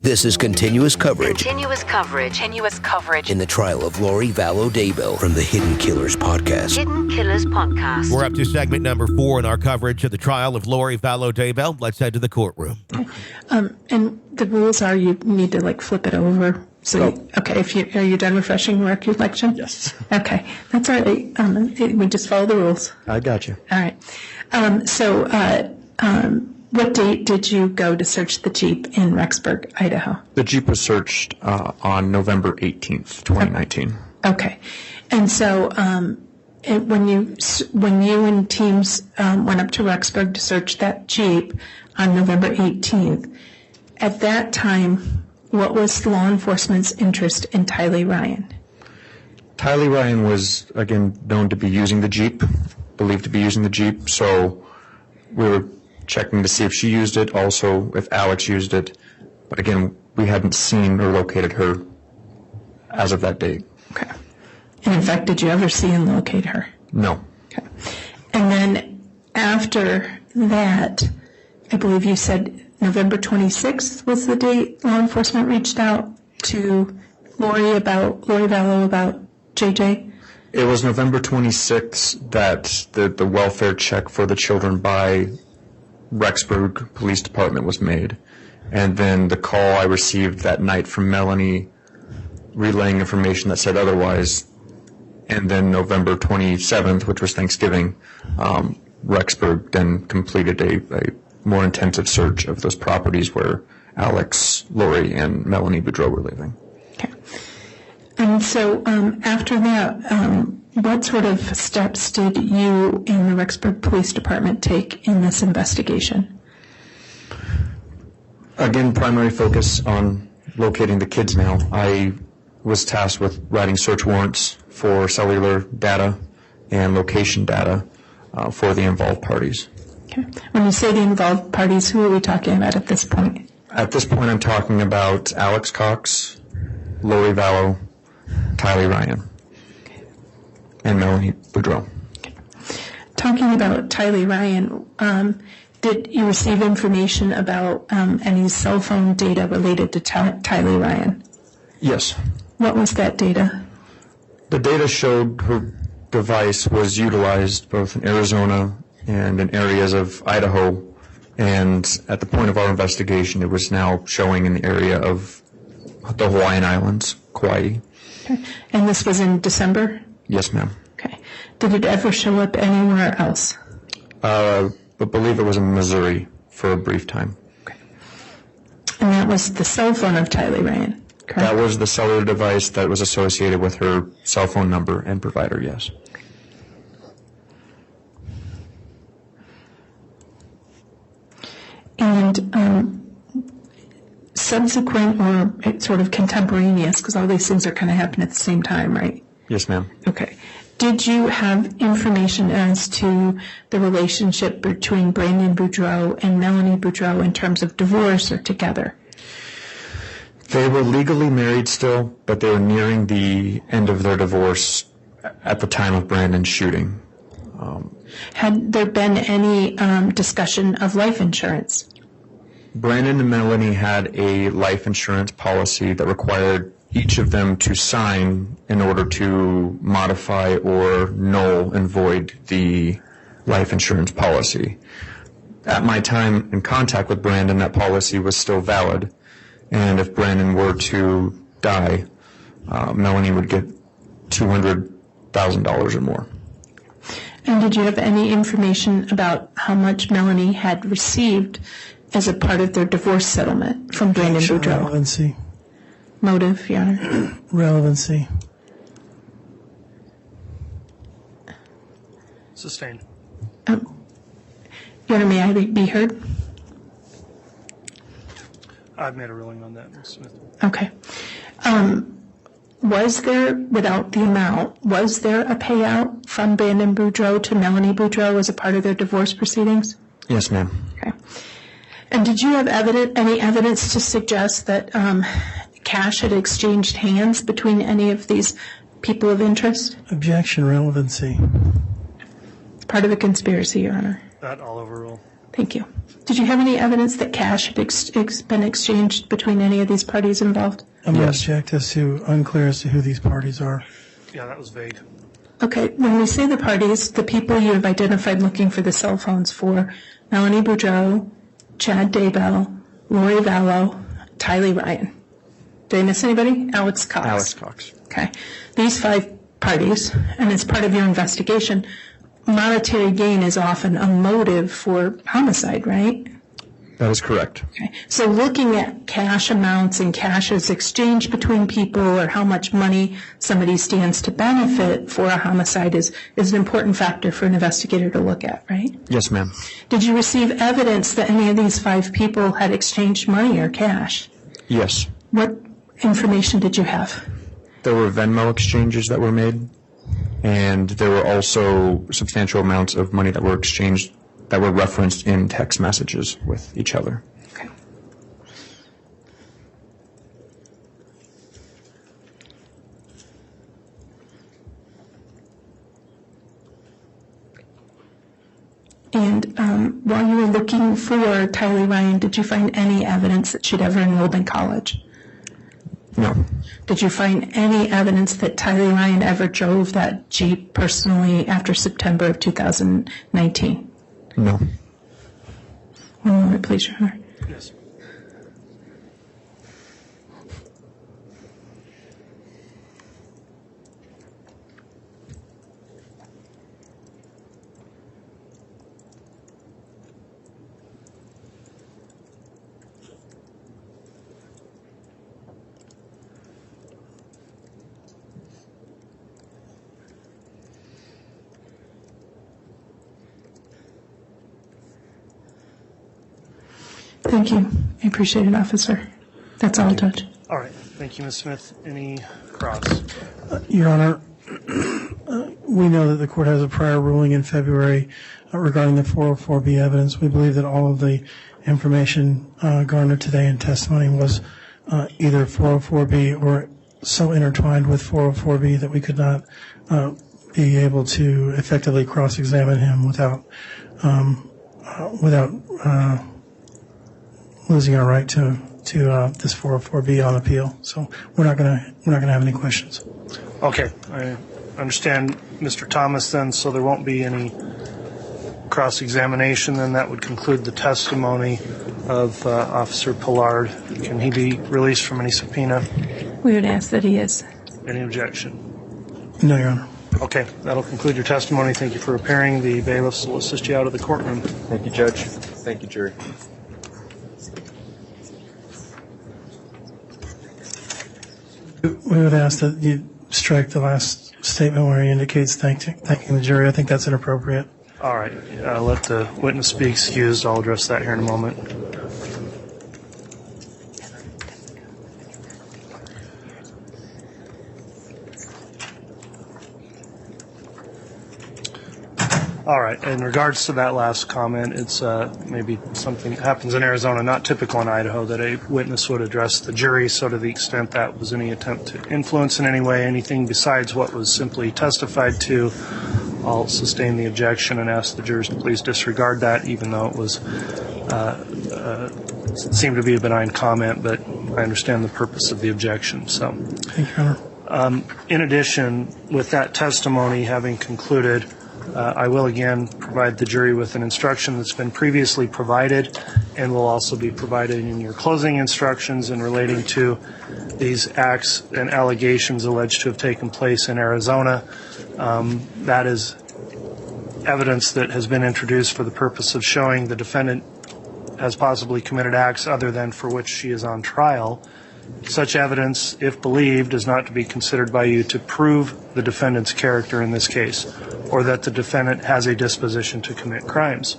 This is continuous coverage. Continuous coverage. In the trial of Lori Vallow Daybell from the Hidden Killers podcast. We're up to segment number 4 in our coverage of the trial of Lori Vallow Daybell. Let's head to the courtroom. And the rules are you need to flip it over. So, okay, are you done refreshing recollection? Yes. Okay, that's all right. We just follow the rules. I got you. All right. What date did you go to search the Jeep in Rexburg, Idaho? The Jeep was searched on November 18th, 2019. Okay. And so when you and teams went up to Rexburg to search that Jeep on November 18th, at that time, what was law enforcement's interest in Tylee Ryan? Tylee Ryan was, again, known to be using the Jeep, believed to be using the Jeep, so we were checking to see if she used it, also if Alex used it. But again, we hadn't seen or located her as of that date. Okay. And in fact, did you ever see and locate her? No. Okay. And then after that, I believe you said November 26th was the date law enforcement reached out to Lori Vallow about JJ? It was November 26th that the welfare check for the children by Rexburg Police Department was made. And then the call I received that night from Melanie relaying information that said otherwise. And then November 27th, which was Thanksgiving, Rexburg then completed a more intensive search of those properties where Alex, Lori, and Melanie Boudreau were living. Okay. And so after that, what sort of steps did you and the Rexburg Police Department take in this investigation? Again, primary focus on locating the kids now. I was tasked with writing search warrants for cellular data and location data for the involved parties. Okay. When you say the involved parties, who are we talking about at this point? At this point, I'm talking about Alex Cox, Lori Vallow, Tylee Ryan, and Melanie Boudreau. Okay. Talking about Tylee Ryan, did you receive information about any cell phone data related to Tylee Ryan? Yes. What was that data? The data showed her device was utilized both in Arizona and in areas of Idaho, and at the point of our investigation, it was now showing in the area of the Hawaiian Islands, Kauai. Okay. And this was in December? Yes, ma'am. Okay. Did it ever show up anywhere else? I believe it was in Missouri for a brief time. Okay. And that was the cell phone of Tylee Ryan, correct? That was the cellular device that was associated with her cell phone number and provider, yes. And subsequent or sort of contemporaneous, because all these things are kind of happening at the same time, right? Yes, ma'am. Okay. Did you have information as to the relationship between Brandon Boudreau and Melanie Boudreau in terms of divorce or together? They were legally married still, but they were nearing the end of their divorce at the time of Brandon's shooting. Had there been any discussion of life insurance? Brandon and Melanie had a life insurance policy that required each of them to sign in order to modify or null and void the life insurance policy. At my time in contact with Brandon, that policy was still valid, and if Brandon were to die, Melanie would get $200,000 or more. And did you have any information about how much Melanie had received as a part of their divorce settlement from Brandon Boudreau? Relevancy. Motive, Your Honor? Relevancy. Sustained. Your Honor, may I be heard? I've made a ruling on that, Ms. Smith. Okay. Was there, without the amount, was there a payout from Brandon Boudreau to Melanie Boudreau as a part of their divorce proceedings? Yes, ma'am. Okay. And did you have any evidence to suggest that cash had exchanged hands between any of these people of interest? Objection, relevancy. It's part of a conspiracy, Your Honor. That I'll overrule. Thank you. Did you have any evidence that cash had been exchanged between any of these parties involved? I'm going to object unclear as to who these parties are. Yeah, that was vague. Okay, when we say the parties, the people you have identified looking for the cell phones for, Melanie Boudreau, Chad Daybell, Lori Vallow, Tylee Ryan. Did I miss anybody? Alex Cox. Alex Cox. Okay. These 5 parties, and as part of your investigation, monetary gain is often a motive for homicide, right? That is correct. Okay. So looking at cash amounts and cashes exchanged between people or how much money somebody stands to benefit for a homicide is an important factor for an investigator to look at, right? Yes, ma'am. Did you receive evidence that any of these 5 people had exchanged money or cash? Yes. What information did you have? There were Venmo exchanges that were made, and there were also substantial amounts of money that were exchanged that were referenced in text messages with each other. Okay. And while you were looking for Tylee Ryan, did you find any evidence that she'd ever enrolled in college? No. Did you find any evidence that Tylee Ryan ever drove that Jeep personally after September of 2019? No. One moment, please, Your Honor. Yes. Thank you. I appreciate it, officer. That's all, Judge. All right. Thank you, Ms. Smith. Any cross? Your Honor, we know that the court has a prior ruling in February regarding the 404B evidence. We believe that all of the information garnered today in testimony was either 404B or so intertwined with 404B that we could not be able to effectively cross-examine him without losing our right to this 404B on appeal. So we're not going to have any questions. Okay. I understand, Mr. Thomas, then, so there won't be any cross-examination. Then that would conclude the testimony of Officer Pollard. Can he be released from any subpoena? We would ask that he is. Any objection? No, Your Honor. Okay. That'll conclude your testimony. Thank you for appearing. The bailiffs will assist you out of the courtroom. Thank you, Judge. Thank you, jury. We would ask that you strike the last statement where he indicates thanking the jury. I think that's inappropriate. All right. Let the witness be excused. I'll address that here in a moment. All right. In regards to that last comment, it's maybe something that happens in Arizona, not typical in Idaho, that a witness would address the jury. So to the extent that was any attempt to influence in any way anything besides what was simply testified to, I'll sustain the objection and ask the jurors to please disregard that, even though it was seemed to be a benign comment, but I understand the purpose of the objection. So, Thank you, Your Honor. in addition, with that testimony having concluded, I will again provide the jury with an instruction that's been previously provided and will also be provided in your closing instructions in relating to these acts and allegations alleged to have taken place in Arizona. That is evidence that has been introduced for the purpose of showing the defendant has possibly committed acts other than for which she is on trial. Such evidence, if believed, is not to be considered by you to prove the defendant's character in this case, or that the defendant has a disposition to commit crimes.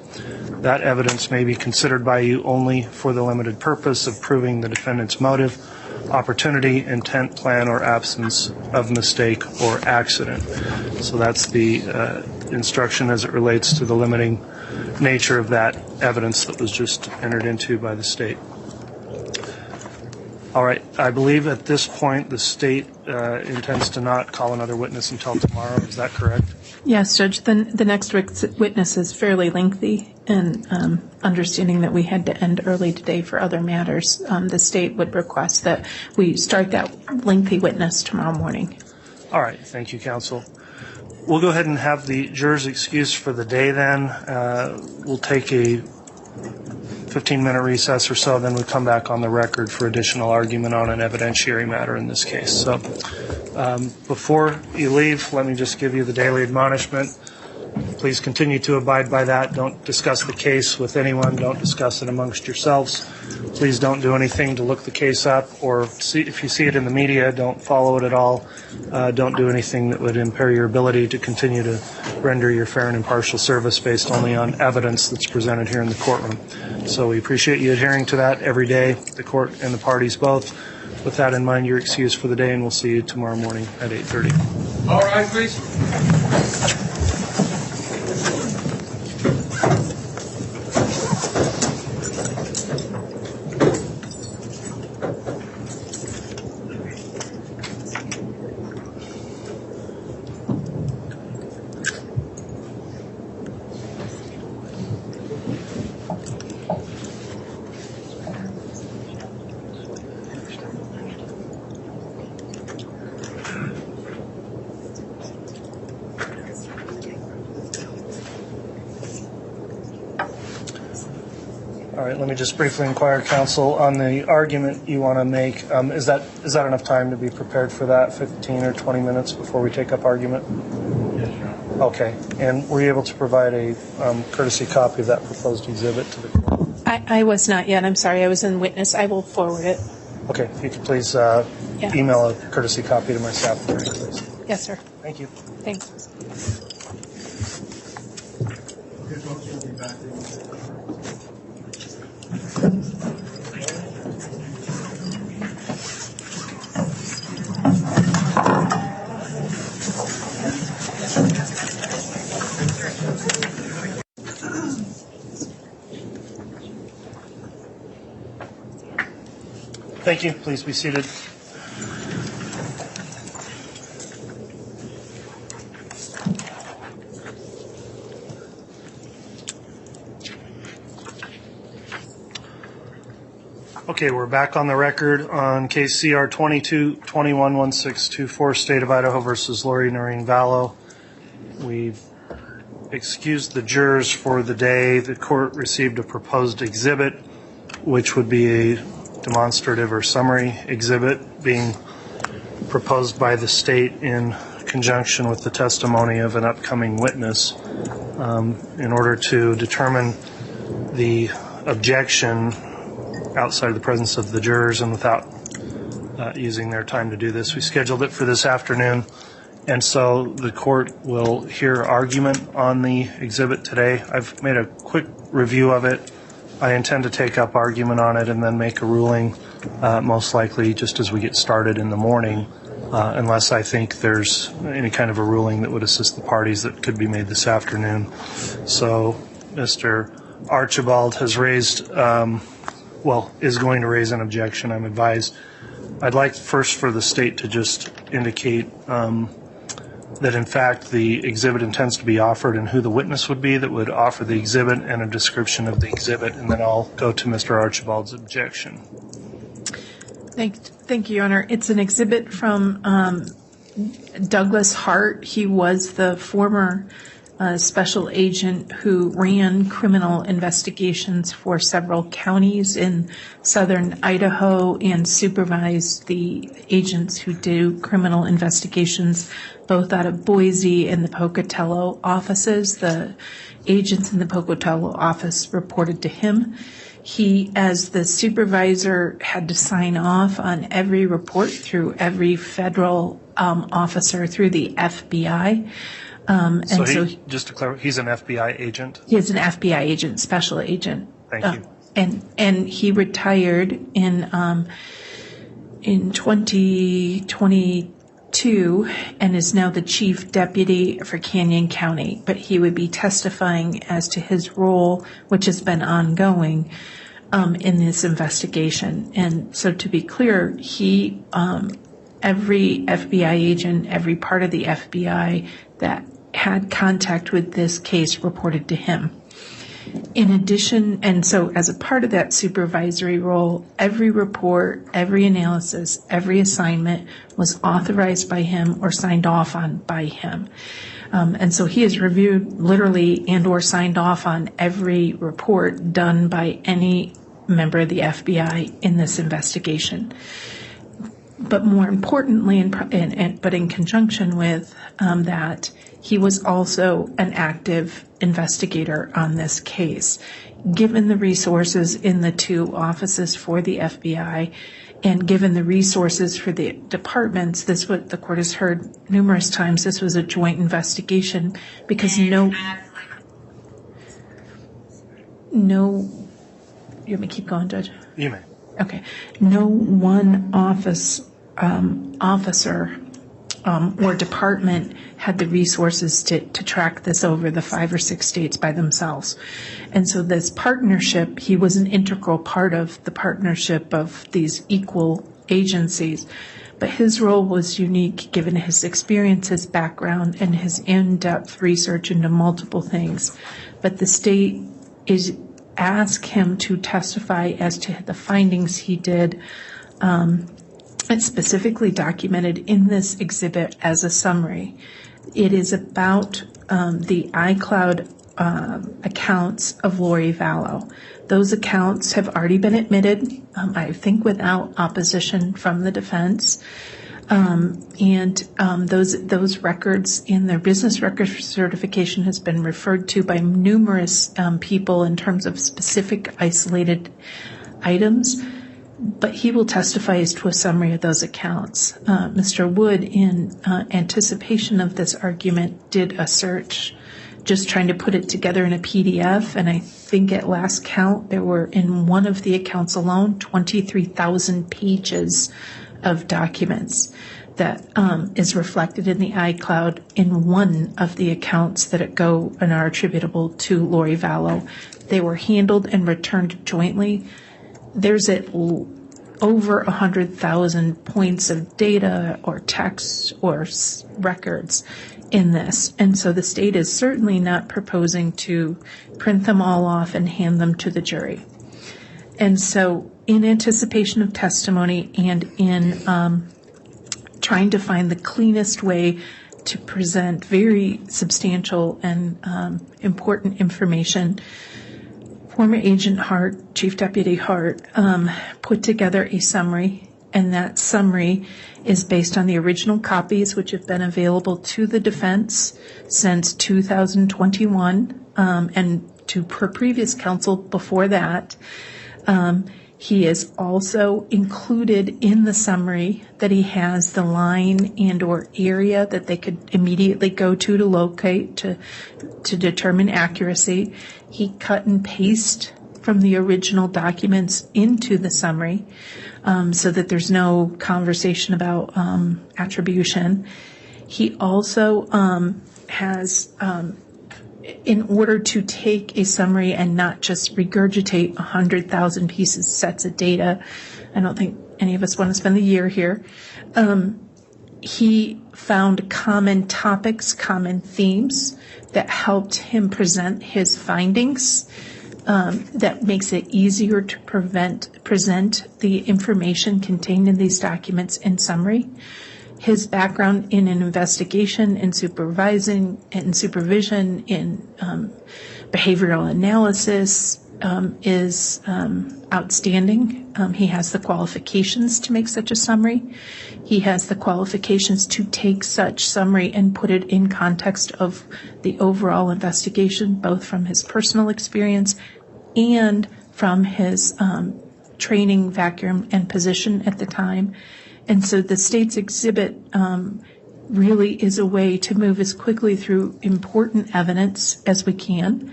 That evidence may be considered by you only for the limited purpose of proving the defendant's motive, opportunity, intent, plan, or absence of mistake or accident. So that's the instruction as it relates to the limiting nature of that evidence that was just entered into by the state. All right. I believe at this point the state intends to not call another witness until tomorrow. Is that correct? Yes, Judge. The next witness is fairly lengthy, and understanding that we had to end early today for other matters, the state would request that we start that lengthy witness tomorrow morning. All right. Thank you, counsel. We'll go ahead and have the jurors excused for the day then. We'll take a 15-minute recess or so, then we come back on the record for additional argument on an evidentiary matter in this case. So before you leave, let me just give you the daily admonishment. Please continue to abide by that. Don't discuss the case with anyone. Don't discuss it amongst yourselves. Please don't do anything to look the case up, or if you see it in the media, don't follow it at all. Don't do anything that would impair your ability to continue to render your fair and impartial service based only on evidence that's presented here in the courtroom. So we appreciate you adhering to that every day, the court and the parties both. With that in mind, you're excused for the day, and we'll see you tomorrow morning at 8:30. All right, please. All right, let me just briefly inquire, counsel, on the argument you want to make. Is that enough time to be prepared for that, 15 or 20 minutes before we take up argument? Yes, Your Honor. Okay. And were you able to provide a courtesy copy of that proposed exhibit to the court? I was not yet. I'm sorry. I was in witness. I will forward it. Okay. If you could please email a courtesy copy to my staff, please. Yes, sir. Thank you. Thanks. Okay, folks, we'll be back. Thank you. Please be seated. Okay, we're back on the record on case CR 22-21-1624, State of Idaho versus Lori Noreen Vallow. We've excused the jurors for the day. The court received a proposed exhibit, which would be a demonstrative or summary exhibit being proposed by the state in conjunction with the testimony of an upcoming witness in order to determine the objection outside of the presence of the jurors and without using their time to do this. We scheduled it for this afternoon, and so the court will hear argument on the exhibit today. I've made a quick review of it. I intend to take up argument on it and then make a ruling, most likely just as we get started in the morning, unless I think there's any kind of a ruling that would assist the parties that could be made this afternoon. So Mr. Archibald has raised, is going to raise an objection, I'm advised. I'd like first for the state to just indicate that in fact the exhibit intends to be offered and who the witness would be that would offer the exhibit and a description of the exhibit, and then I'll go to Mr. Archibald's objection. Thank you, Your Honor. It's an exhibit from Douglas Hart. He was the former special agent who ran criminal investigations for several counties in southern Idaho and supervised the agents who do criminal investigations both out of Boise and the Pocatello offices. The agents in the Pocatello office reported to him. He, as the supervisor, had to sign off on every report through every federal officer through the FBI. Just to clarify, he's an FBI agent? He is an FBI agent, special agent. Thank you. And he retired in 2022 and is now the chief deputy for Canyon County. But he would be testifying as to his role, which has been ongoing in this investigation. And so to be clear, he, every FBI agent, every part of the FBI that had contact with this case reported to him. In addition, and so as a part of that supervisory role, every report, every analysis, every assignment was authorized by him or signed off on by him. And so he has reviewed literally and or signed off on every report done by any member of the FBI in this investigation. But more importantly, but in conjunction with that, he was also an active investigator on this case. Given the resources in the two offices for the FBI and given the resources for the departments, this what the court has heard numerous times, this was a joint investigation because you want me to keep going, Judge? You may. Okay. No one officer or department had the resources to track this over the 5 or 6 states by themselves. And so this partnership, he was an integral part of the partnership of these equal agencies. But his role was unique given his experience, his background, and his in-depth research into multiple things. But the state is asked him to testify as to the findings he did. It's specifically documented in this exhibit as a summary. It is about the iCloud accounts of Lori Vallow. Those accounts have already been admitted, I think without opposition from the defense. Those records in their business record certification has been referred to by numerous people in terms of specific isolated items. But he will testify as to a summary of those accounts. Mr. Wood, in anticipation of this argument, did a search, just trying to put it together in a PDF. And I think at last count, there were in one of the accounts alone, 23,000 pages of documents that is reflected in the iCloud in one of the accounts that go and are attributable to Lori Vallow. They were handled and returned jointly. There's over 100,000 points of data or text or records in this. And so the state is certainly not proposing to print them all off and hand them to the jury. And so in anticipation of testimony and in trying to find the cleanest way to present very substantial and important information, former Agent Hart, Chief Deputy Hart, put together a summary, and that summary is based on the original copies which have been available to the defense since 2021 and to per previous counsel before that. He is also included in the summary that he has the line and or area that they could immediately go to locate to determine accuracy. He cut and paste from the original documents into the summary so that there's no conversation about attribution. He also has in order to take a summary and not just regurgitate 100,000 sets of data, I don't think any of us want to spend the year here. He found common topics, common themes that helped him present his findings. That makes it easier to present the information contained in these documents in summary. His background in an investigation, in supervision, in behavioral analysis is outstanding. He has the qualifications to make such a summary. He has the qualifications to take such summary and put it in context of the overall investigation, both from his personal experience and from his training, vacuum, and position at the time. And so the state's exhibit really is a way to move as quickly through important evidence as we can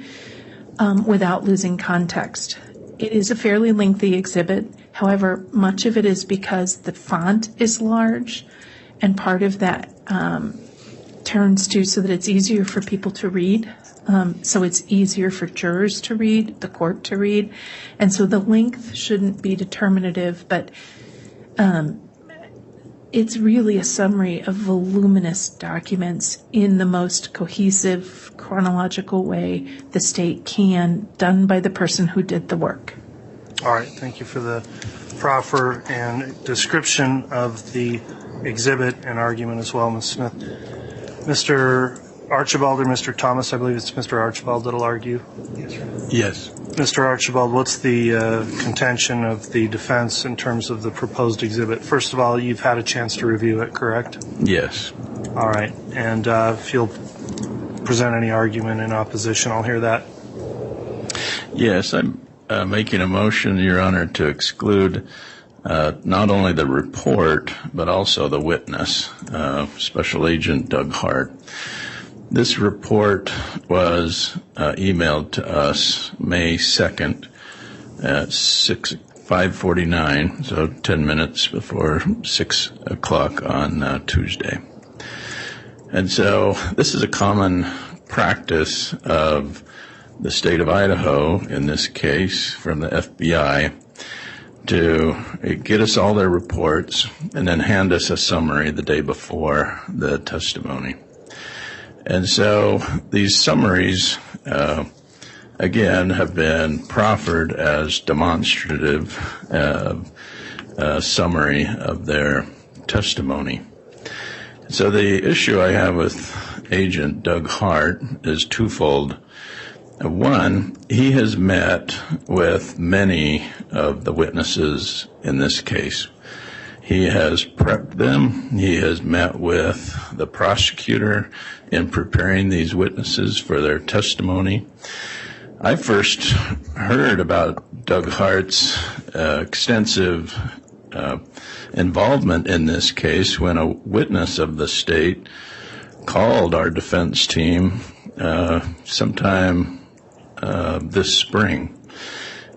without losing context. It is a fairly lengthy exhibit. However, much of it is because the font is large, and part of that turns to so that it's easier for people to read. So it's easier for jurors to read, the court to read. And so the length shouldn't be determinative, but it's really a summary of voluminous documents in the most cohesive, chronological way the state can, done by the person who did the work. All right, thank you for the proffer and description of the exhibit and argument as well, Ms. Smith. Mr. Archibald or Mr. Thomas, I believe it's Mr. Archibald that'll argue. Yes. Mr. Archibald, what's the contention of the defense in terms of the proposed exhibit? First of all, you've had a chance to review it, correct? Yes. All right, and if you'll present any argument in opposition, I'll hear that. Yes, I'm making a motion, Your Honor, to exclude not only the report, but also the witness, Special Agent Doug Hart. This report was emailed to us May 2nd at 5:49, so 10 minutes before 6 o'clock on Tuesday. And so this is a common practice of the state of Idaho, in this case, from the FBI, to get us all their reports and then hand us a summary the day before the testimony. And so these summaries, again, have been proffered as demonstrative summary of their testimony. So the issue I have with Agent Doug Hart is twofold. One, he has met with many of the witnesses in this case. He has prepped them. He has met with the prosecutor in preparing these witnesses for their testimony. I first heard about Doug Hart's extensive involvement in this case when a witness of the state called our defense team sometime this spring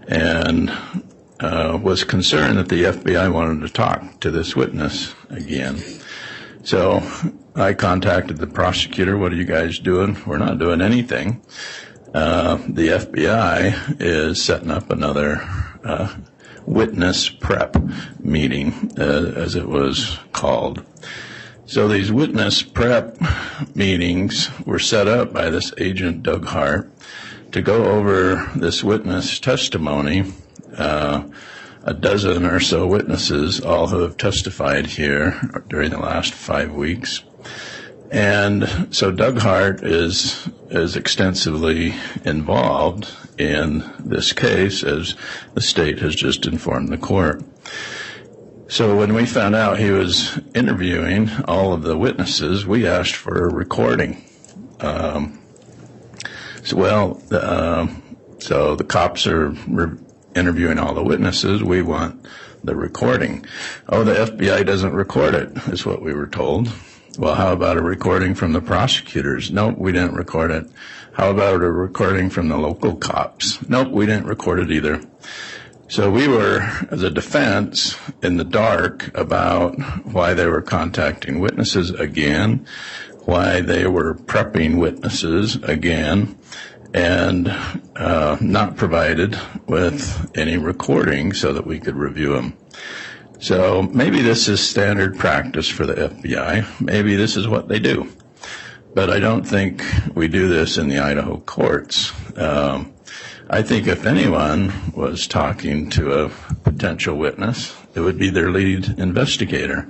and was concerned that the FBI wanted to talk to this witness again. So I contacted the prosecutor. What are you guys doing? We're not doing anything. The FBI is setting up another witness prep meeting, as it was called. So these witness prep meetings were set up by this Agent Doug Hart to go over this witness testimony. A dozen or so witnesses, all who have testified here during the last 5 weeks. And so Doug Hart is extensively involved in this case, as the state has just informed the court. So when we found out he was interviewing all of the witnesses, we asked for a recording. So the cops are interviewing all the witnesses. We want the recording. Oh, the FBI doesn't record it, is what we were told. Well, how about a recording from the prosecutors? Nope, we didn't record it. How about a recording from the local cops? Nope, we didn't record it either. So we were, as a defense, in the dark about why they were contacting witnesses again, why they were prepping witnesses again, and not provided with any recording so that we could review them. So maybe this is standard practice for the FBI. Maybe this is what they do. But I don't think we do this in the Idaho courts. I think if anyone was talking to a potential witness, it would be their lead investigator,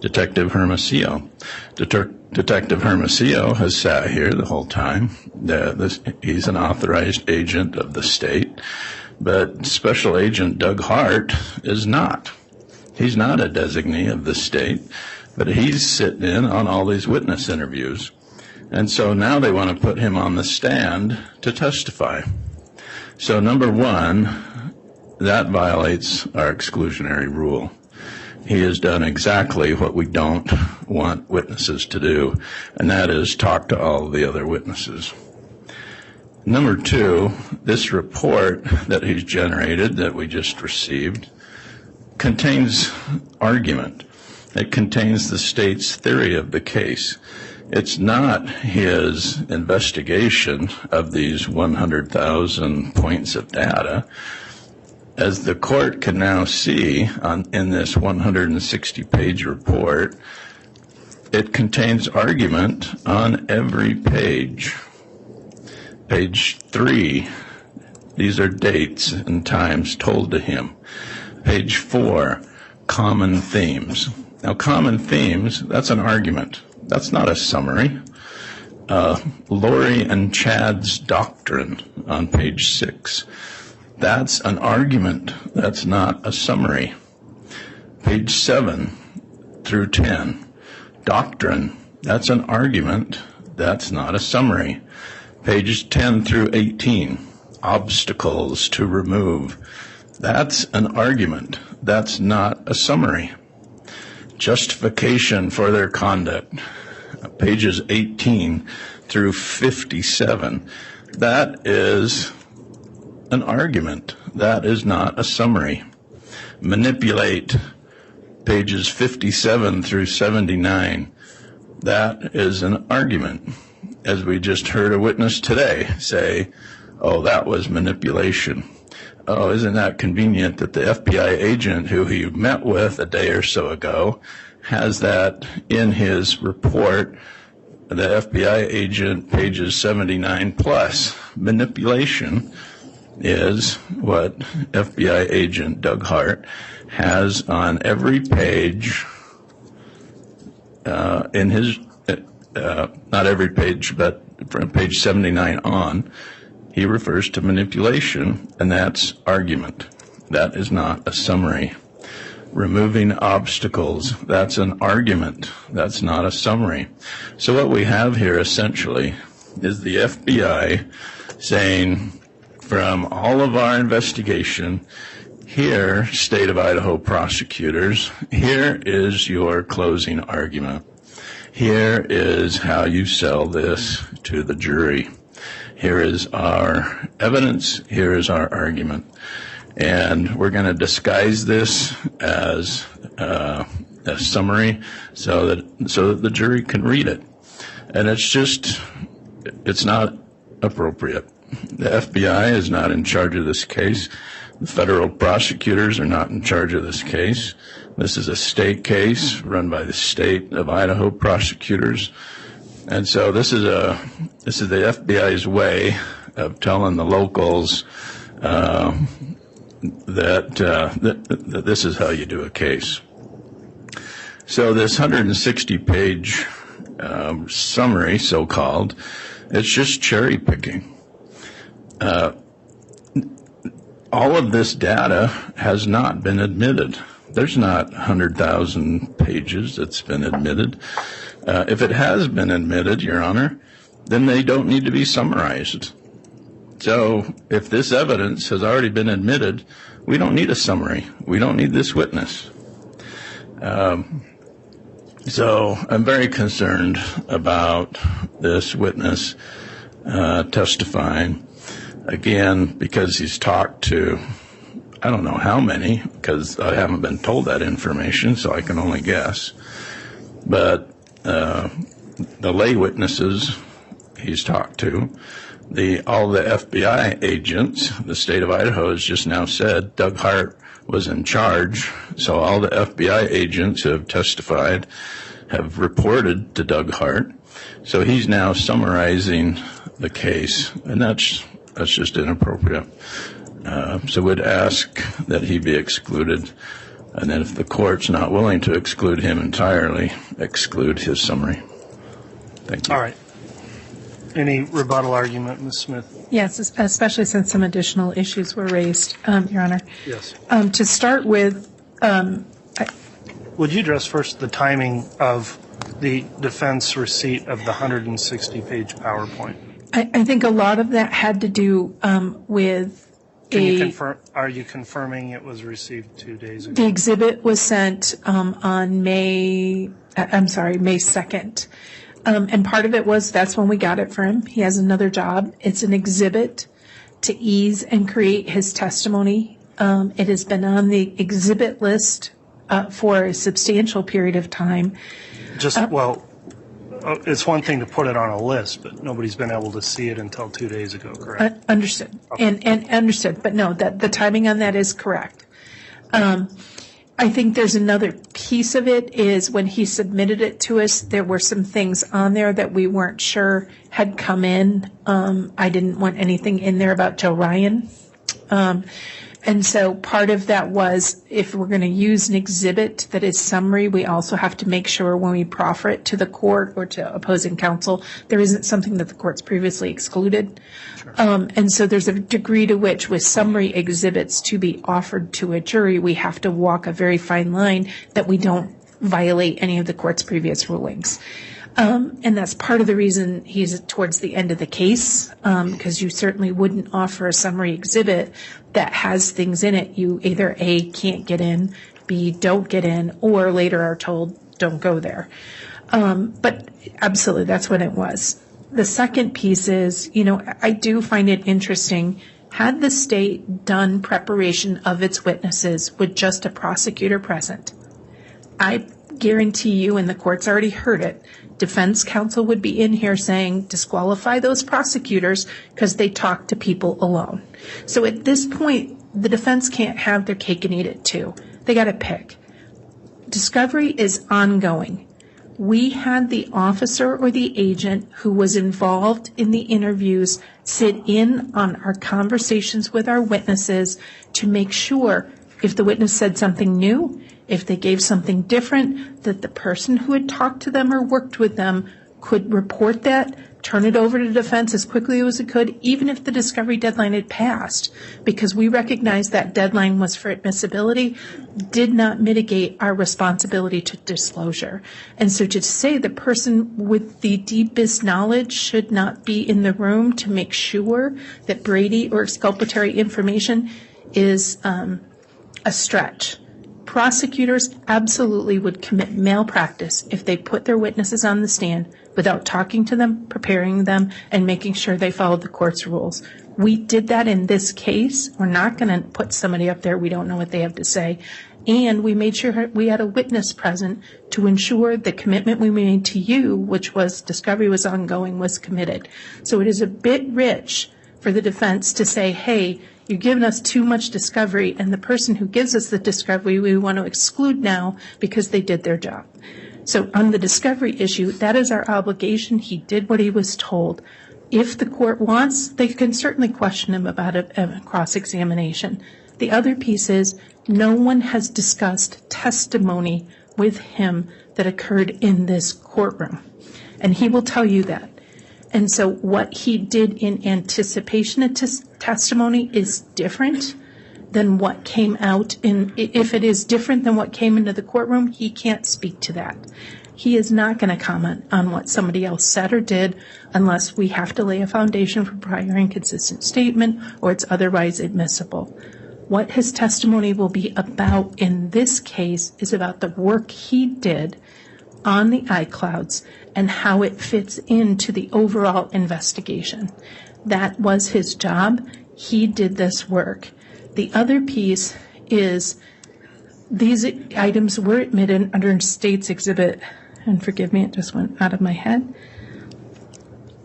Detective Hermosillo. Detective Hermosillo has sat here the whole time. He's an authorized agent of the state, but Special Agent Doug Hart is not. He's not a designee of the state, but he's sitting in on all these witness interviews. And so now they want to put him on the stand to testify. So number one, that violates our exclusionary rule. He has done exactly what we don't want witnesses to do, and that is talk to all the other witnesses. Number two, this report that he's generated that we just received contains argument. It contains the state's theory of the case. It's not his investigation of these 100,000 points of data. as the court can now see in this 160-page report, it contains argument on every page. Page 3, these are dates and times told to him. Page 4, common themes. Now, common themes, that's an argument. That's not a summary. Lori and Chad's doctrine on page 6. That's an argument. That's not a summary. Page 7 through 10. Doctrine. That's an argument. That's not a summary. Pages 10 through 18. Obstacles to remove. That's an argument. That's not a summary. Justification for their conduct. Pages 18 through 57. That is an argument. That is not a summary. Manipulate. Pages 57 through 79. That is an argument. As we just heard a witness today say, oh, that was manipulation. Oh, isn't that convenient that the FBI agent who he met with a day or so ago has that in his report, the FBI agent, pages 79 plus. Manipulation is what FBI agent Doug Hart has on every page in his, not every page, but from page 79 on, he refers to manipulation, and that's argument. That is not a summary. Removing obstacles, that's an argument. That's not a summary. So what we have here essentially is the FBI saying, from all of our investigation, here, state of Idaho prosecutors, here is your closing argument. Here is how you sell this to the jury. Here is our evidence. Here is our argument. And we're going to disguise this as a summary so that the jury can read it. And it's not appropriate. The FBI is not in charge of this case. The federal prosecutors are not in charge of this case. This is a state case run by the state of Idaho prosecutors. And so this is the FBI's way of telling the locals that this is how you do a case. So this 160-page summary, so-called, it's just cherry picking. All of this data has not been admitted. There's not 100,000 pages that's been admitted. If it has been admitted, Your Honor, then they don't need to be summarized. So if this evidence has already been admitted, we don't need a summary. We don't need this witness. So I'm very concerned about this witness testifying, again, because he's talked to, I don't know how many, because I haven't been told that information, so I can only guess. But the lay witnesses he's talked to, all the FBI agents, the state of Idaho has just now said Doug Hart was in charge, so all the FBI agents who have testified have reported to Doug Hart. So he's now summarizing the case, and that's just inappropriate. So we'd ask that he be excluded, and then if the court's not willing to exclude him entirely, exclude his summary. Thank you. All right. Any rebuttal argument, Ms. Smith? Yes, especially since some additional issues were raised, Your Honor. Yes. To start with, would you address first the timing of the defense receipt of the 160-page PowerPoint? I think a lot of that had to do with Are you confirming it was received 2 days ago? The exhibit was sent on May 2nd. And part of it was that's when we got it for him. He has another job. It's an exhibit to ease and create his testimony. It has been on the exhibit list for a substantial period of time. it's one thing to put it on a list, but nobody's been able to see it until 2 days ago, correct? Understood. Okay. And understood. But no, that the timing on that is correct. I think there's another piece of it is when he submitted it to us, there were some things on there that we weren't sure had come in. I didn't want anything in there about Joe Ryan. And so part of that was if we're going to use an exhibit that is summary, we also have to make sure when we proffer it to the court or to opposing counsel, there isn't something that the court's previously excluded. Sure. And so there's a degree to which with summary exhibits to be offered to a jury, we have to walk a very fine line that we don't violate any of the court's previous rulings. And that's part of the reason he's towards the end of the case, because you certainly wouldn't offer a summary exhibit that has things in it you either A, can't get in, B, don't get in, or later are told don't go there. But absolutely, that's what it was. The second piece is, I do find it interesting. Had the state done preparation of its witnesses with just a prosecutor present, I guarantee you, and the court's already heard it, defense counsel would be in here saying disqualify those prosecutors because they talk to people alone. So at this point, the defense can't have their cake and eat it too. They got to pick. Discovery is ongoing. We had the officer or the agent who was involved in the interviews sit in on our conversations with our witnesses to make sure if the witness said something new, if they gave something different, that the person who had talked to them or worked with them could report that, turn it over to defense as quickly as it could, even if the discovery deadline had passed, because we recognized that deadline was for admissibility, did not mitigate our responsibility to disclosure. And so to say the person with the deepest knowledge should not be in the room to make sure that Brady or exculpatory information is a stretch. Prosecutors absolutely would commit malpractice if they put their witnesses on the stand without talking to them, preparing them, and making sure they followed the court's rules. We did that in this case. We're not going to put somebody up there we don't know what they have to say. And we made sure we had a witness present to ensure the commitment we made to you, which was discovery was ongoing, was committed. So it is a bit rich for the defense to say, hey, you're giving us too much discovery, and the person who gives us the discovery we want to exclude now because they did their job. So on the discovery issue, that is our obligation. He did what he was told. If the court wants, they can certainly question him about a cross-examination. The other piece is no one has discussed testimony with him that occurred in this courtroom, and he will tell you that. And so what he did in anticipation of testimony is different than what came out in. If it is different than what came into the courtroom, he can't speak to that. He is not going to comment on what somebody else said or did unless we have to lay a foundation for prior inconsistent statement or it's otherwise admissible. What his testimony will be about in this case is about the work he did on the iClouds and how it fits into the overall investigation. That was his job. He did this work. The other piece is these items were admitted under State's Exhibit, and forgive me, it just went out of my head.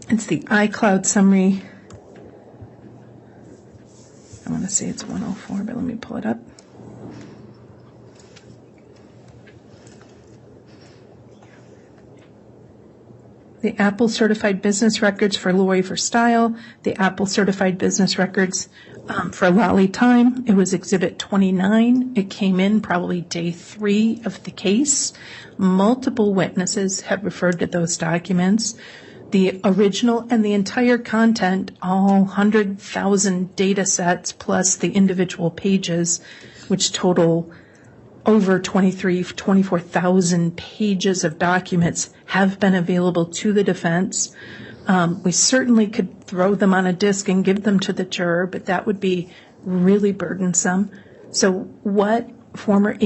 It's the iCloud summary. I want to say it's 104, but let me pull it up. The Apple Certified Business Records for Lori for Style, the Apple Certified Business Records for Lolly Time. It was Exhibit 29. It came in probably day 3 of the case. Multiple witnesses have referred to those documents. The original and the entire content, all 100,000 data sets plus the individual pages, which total over 24,000 pages of documents, have been available to the defense. We certainly could throw them on a disk and give them to the juror, but that would be really burdensome. So what former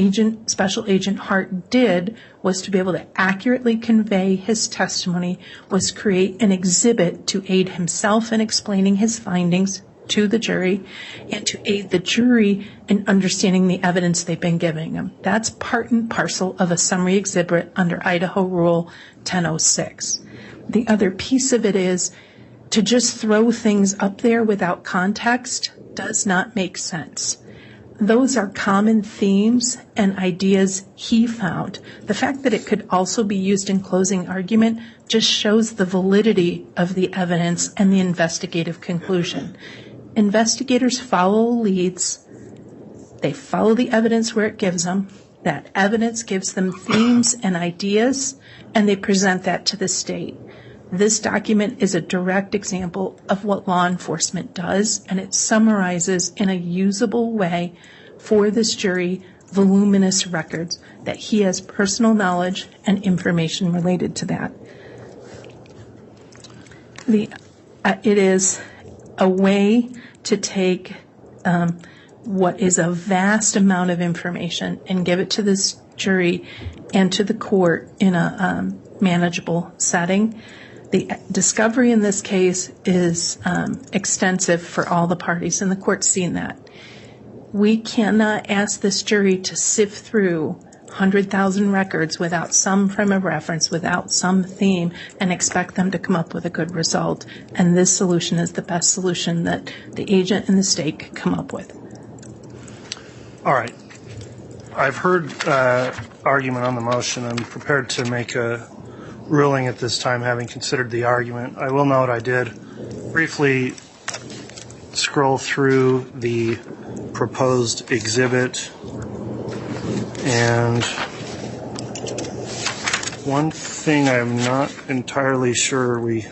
Special Agent Hart did was to be able to accurately convey his testimony, was create an exhibit to aid himself in explaining his findings, to the jury and to aid the jury in understanding the evidence they've been giving them. That's part and parcel of a summary exhibit under Idaho Rule 1006. The other piece of it is to just throw things up there without context does not make sense. Those are common themes and ideas he found. The fact that it could also be used in closing argument just shows the validity of the evidence and the investigative conclusion. Investigators follow leads. They follow the evidence where it gives them. That evidence gives them themes and ideas, and they present that to the state. This document is a direct example of what law enforcement does, and it summarizes in a usable way for this jury voluminous records that he has personal knowledge and information related to that. It is a way to take what is a vast amount of information and give it to this jury and to the court in a manageable setting. The discovery in this case is extensive for all the parties, and the court's seen that. We cannot ask this jury to sift through 100,000 records without some frame of reference, without some theme, and expect them to come up with a good result. And this solution is the best solution that the agent and the state could come up with. All right. I've heard argument on the motion. I'm prepared to make a ruling at this time, having considered the argument. I will note I did briefly scroll through the proposed exhibit, and one thing I'm not entirely sure we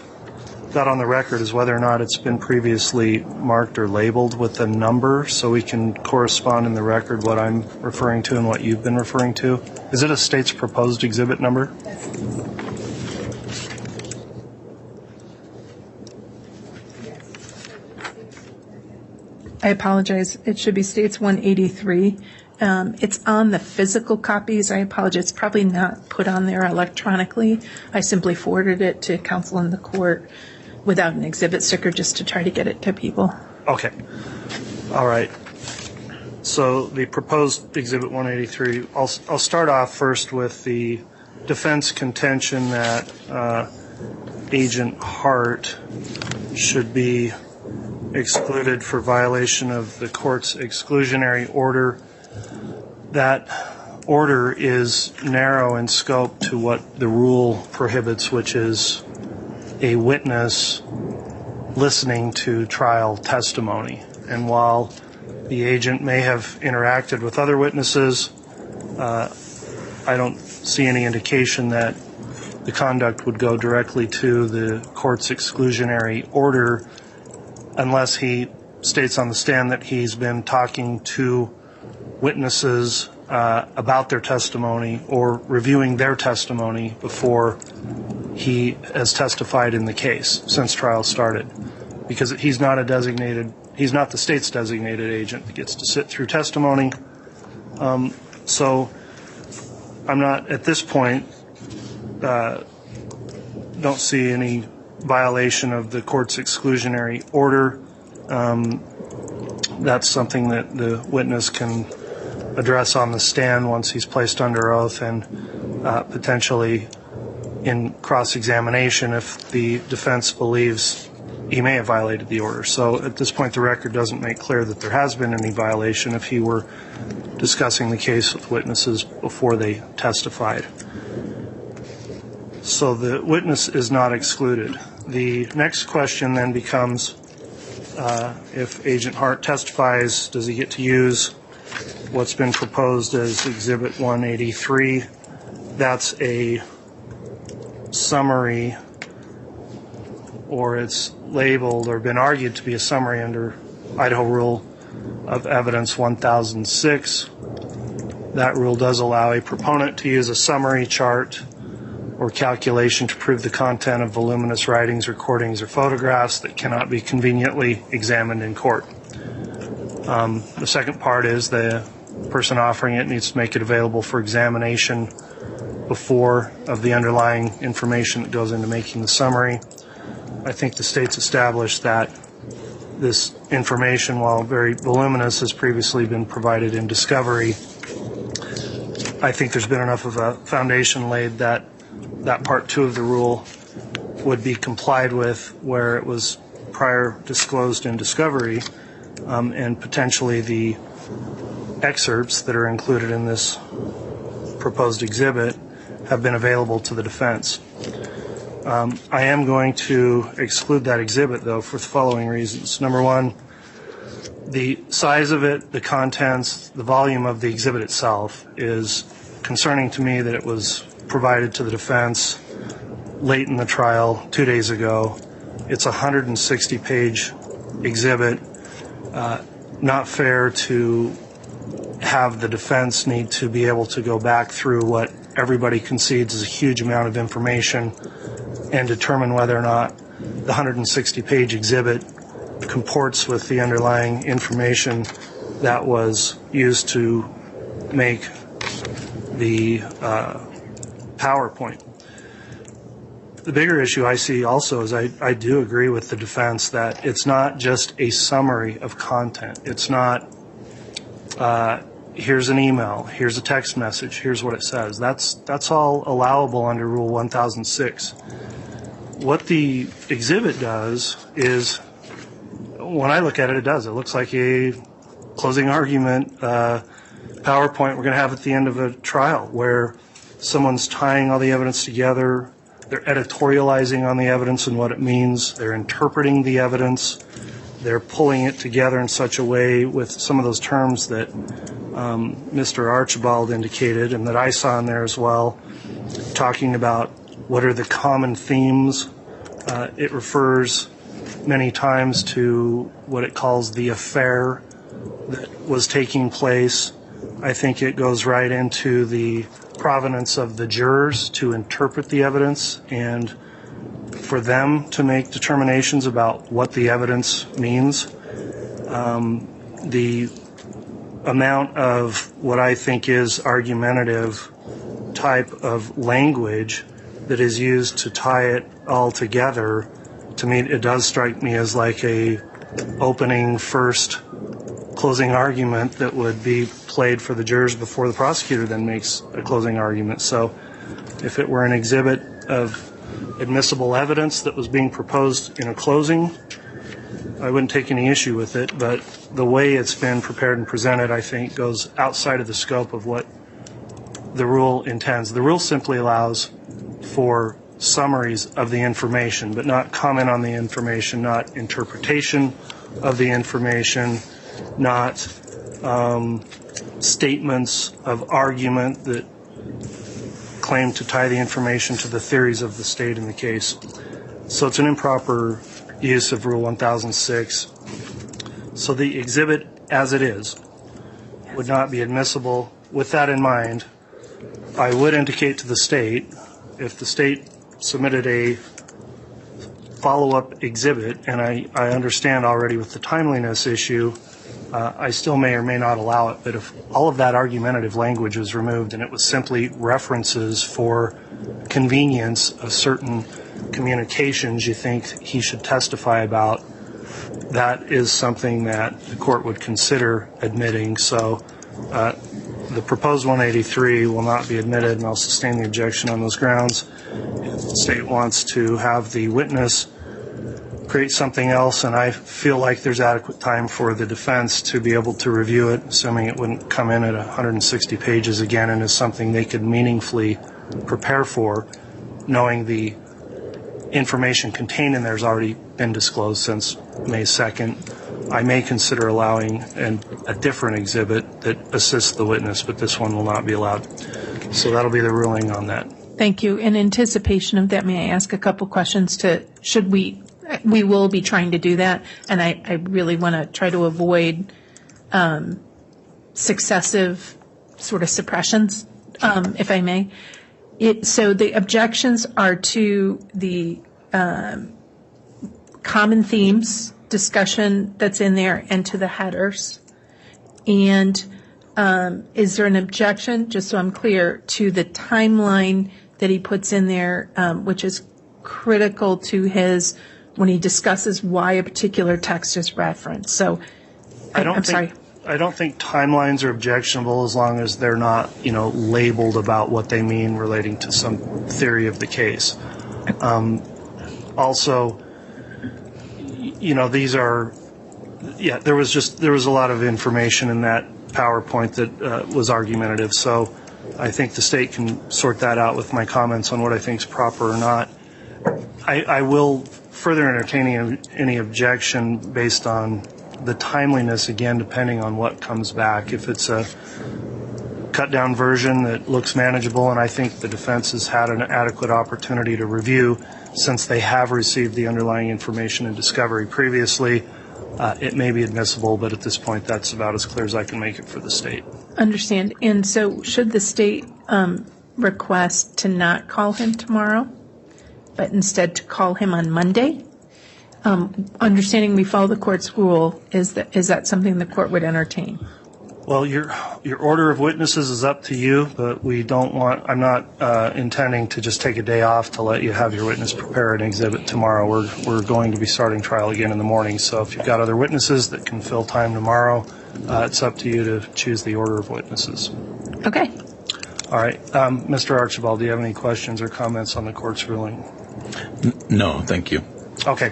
got on the record is whether or not it's been previously marked or labeled with a number, so we can correspond in the record what I'm referring to and what you've been referring to. Is it a state's proposed exhibit number? I apologize. It should be States 183. It's on the physical copies. I apologize. It's probably not put on there electronically. I simply forwarded it to counsel in the court without an exhibit sticker just to try to get it to people. Okay. All right. So the proposed exhibit 183, I'll start off first with the defense contention that Agent Hart should be excluded for violation of the court's exclusionary order. That order is narrow in scope to what the rule prohibits, which is a witness listening to trial testimony. And while the agent may have interacted with other witnesses, I don't see any indication that the conduct would go directly to the court's exclusionary order unless he states on the stand that he's been talking to witnesses about their testimony or reviewing their testimony before he has testified in the case since trial started. Because he's not the state's designated agent that gets to sit through testimony. So I'm not, at this point, don't see any violation of the court's exclusionary order. That's something that the witness can address on the stand once he's placed under oath, and potentially in cross-examination if the defense believes he may have violated the order. So at this point, the record doesn't make clear that there has been any violation if he were discussing the case with witnesses before they testified. So the witness is not excluded. The next question then becomes, if Agent Hart testifies, does he get to use what's been proposed as Exhibit 183? That's a summary, or it's labeled or been argued to be a summary under Idaho Rule of Evidence 1006. That rule does allow a proponent to use a summary chart or calculation to prove the content of voluminous writings, recordings, or photographs that cannot be conveniently examined in court. The second part is the person offering it needs to make it available for examination before of the underlying information that goes into making the summary. I think the state's established that this information, while very voluminous, has previously been provided in discovery. I think there's been enough of a foundation laid that part 2 of the rule would be complied with where it was prior disclosed in discovery, and potentially the excerpts that are included in this proposed exhibit have been available to the defense. I am going to exclude that exhibit, though, for the following reasons. Number one, the size of it, the contents, the volume of the exhibit itself is concerning to me, that it was provided to the defense late in the trial 2 days ago. It's a 160-page exhibit. Not fair to have the defense need to be able to go back through what everybody concedes is a huge amount of information and determine whether or not the 160-page exhibit comports with the underlying information that was used to make the PowerPoint. The bigger issue I see also is I do agree with the defense that it's not just a summary of content. It's not here's an email, here's a text message, here's what it says. That's all allowable under Rule 1006. What the exhibit does is, when I look at it, it looks like a closing argument PowerPoint we're going to have at the end of a trial, where someone's tying all the evidence together, they're editorializing on the evidence and what it means, they're interpreting the evidence, they're pulling it together in such a way with some of those terms that Mr. Archibald indicated and that I saw in there as well, talking about what are the common themes. It refers many times to what it calls the affair that was taking place. I think it goes right into the provenance of the jurors to interpret the evidence and for them to make determinations about what the evidence means. The amount of what I think is argumentative type of language that is used to tie it all together, to me, it does strike me as like a opening first closing argument that would be played for the jurors before the prosecutor then makes a closing argument. So if it were an exhibit of admissible evidence that was being proposed in a closing, I wouldn't take any issue with it, but the way it's been prepared and presented, I think, goes outside of the scope of what the rule intends. The rule simply allows for summaries of the information, but not comment on the information, not interpretation of the information, not statements of argument that claim to tie the information to the theories of the state in the case. So it's an improper use of Rule 1006. So the exhibit as it is would not be admissible. With that in mind, I would indicate to the state, if the state submitted a follow-up exhibit, and I understand already with the timeliness issue, I still may or may not allow it, but if all of that argumentative language was removed and it was simply references for convenience of certain communications you think he should testify about, that is something that the court would consider admitting. So the proposed 183 will not be admitted, and I'll sustain the objection on those grounds. If the state wants to have the witness create something else, and I feel like there's adequate time for the defense to be able to review it, assuming it wouldn't come in at 160 pages again and is something they could meaningfully prepare for, knowing the information contained in there has already been disclosed since May 2nd. I may consider allowing a different exhibit that assists the witness, but this one will not be allowed. So that'll be the ruling on that. Thank you. In anticipation of that, may I ask a couple questions we will be trying to do that, and I really want to try to avoid successive sort of suppressions, if I may. So the objections are to the common themes discussion that's in there and to the headers. And is there an objection, just so I'm clear, to the timeline that he puts in there, which is critical to his when he discusses why a particular text is referenced. So I'm sorry. I don't think timelines are objectionable as long as they're not, labeled about what they mean relating to some theory of the case. Also, these are, there was a lot of information in that PowerPoint that was argumentative. So I think the state can sort that out with my comments on what I think is proper or not. I will further entertain any objection based on the timeliness, again, depending on what comes back. If it's a cut-down version that looks manageable, and I think the defense has had an adequate opportunity to review since they have received the underlying information and discovery previously, it may be admissible, but at this point, that's about as clear as I can make it for the state. Understand. And so should the state request to not call him tomorrow, but instead to call him on Monday? Understanding we follow the court's rule, is that something the court would entertain? Well, your order of witnesses is up to you, but I'm not intending to just take a day off to let you have your witness prepare an exhibit tomorrow. We're going to be starting trial again in the morning, so if you've got other witnesses that can fill time tomorrow, it's up to you to choose the order of witnesses. Okay. All right. Mr. Archibald, do you have any questions or comments on the court's ruling? No, thank you. Okay.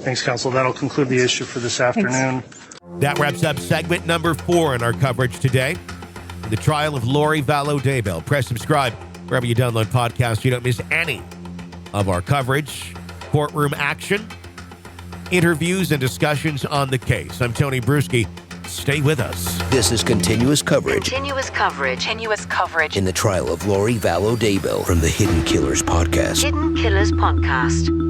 Thanks, counsel. That'll conclude the issue for this afternoon. That wraps up segment number 4 in our coverage today. The trial of Lori Vallow Daybell. Press subscribe wherever you download podcasts so you don't miss any of our coverage, courtroom action, interviews, and discussions on the case. I'm Tony Bruschi. Stay with us. This is continuous coverage Continuous coverage. in the trial of Lori Vallow Daybell from the Hidden Killers podcast. Hidden Killers Podcast.